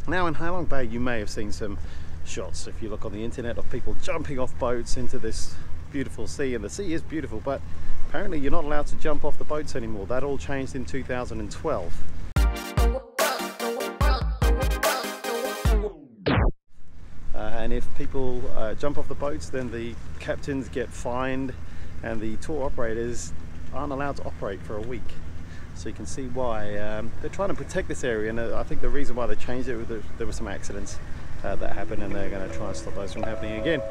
Now in Halong Bay you may have seen some shots, if you look on the internet, of people jumping off boats into this beautiful sea, and the sea is beautiful, but apparently you're not allowed to jump off the boats anymore. That all changed in 2012. And if people jump off the boats, then the captains get fined and the tour operators aren't allowed to operate for a week. So you can see why they're trying to protect this area, and I think the reason why they changed it, there were some accidents that happened, and they're going to try and stop those from happening again.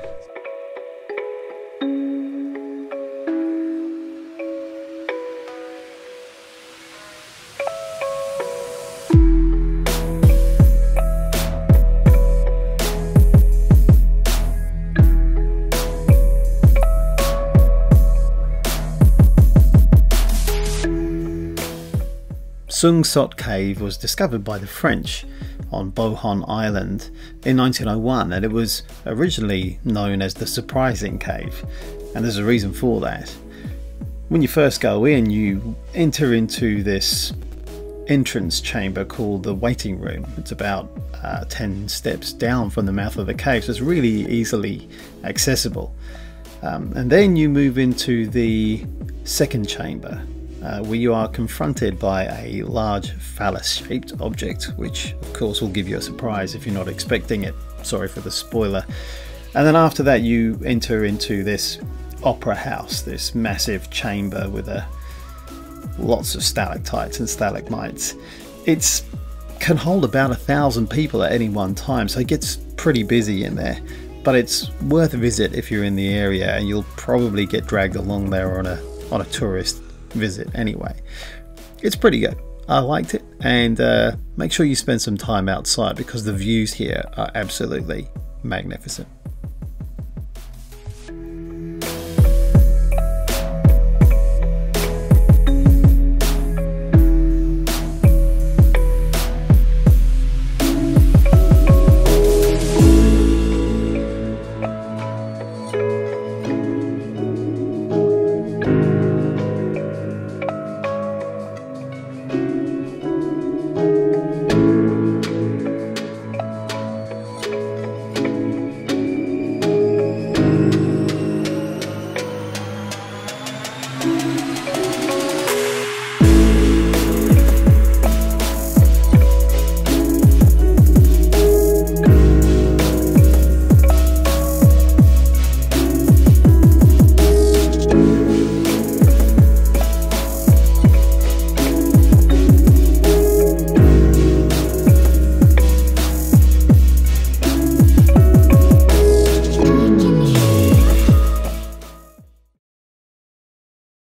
Sot Cave was discovered by the French on Bohon Island in 1901, and it was originally known as the Surprising Cave, and there's a reason for that. When you first go in, you enter into this entrance chamber called the waiting room. It's about 10 steps down from the mouth of the cave, so it's really easily accessible. And then you move into the second chamber, where you are confronted by a large phallus-shaped object, which of course will give you a surprise if you're not expecting it. Sorry for the spoiler. And then after that you enter into this opera house, this massive chamber with lots of stalactites and stalagmites. It can hold about 1,000 people at any one time, so it gets pretty busy in there. But it's worth a visit if you're in the area, and you'll probably get dragged along there on a tourist visit anyway. It's pretty good. I liked it, and make sure you spend some time outside because the views here are absolutely magnificent.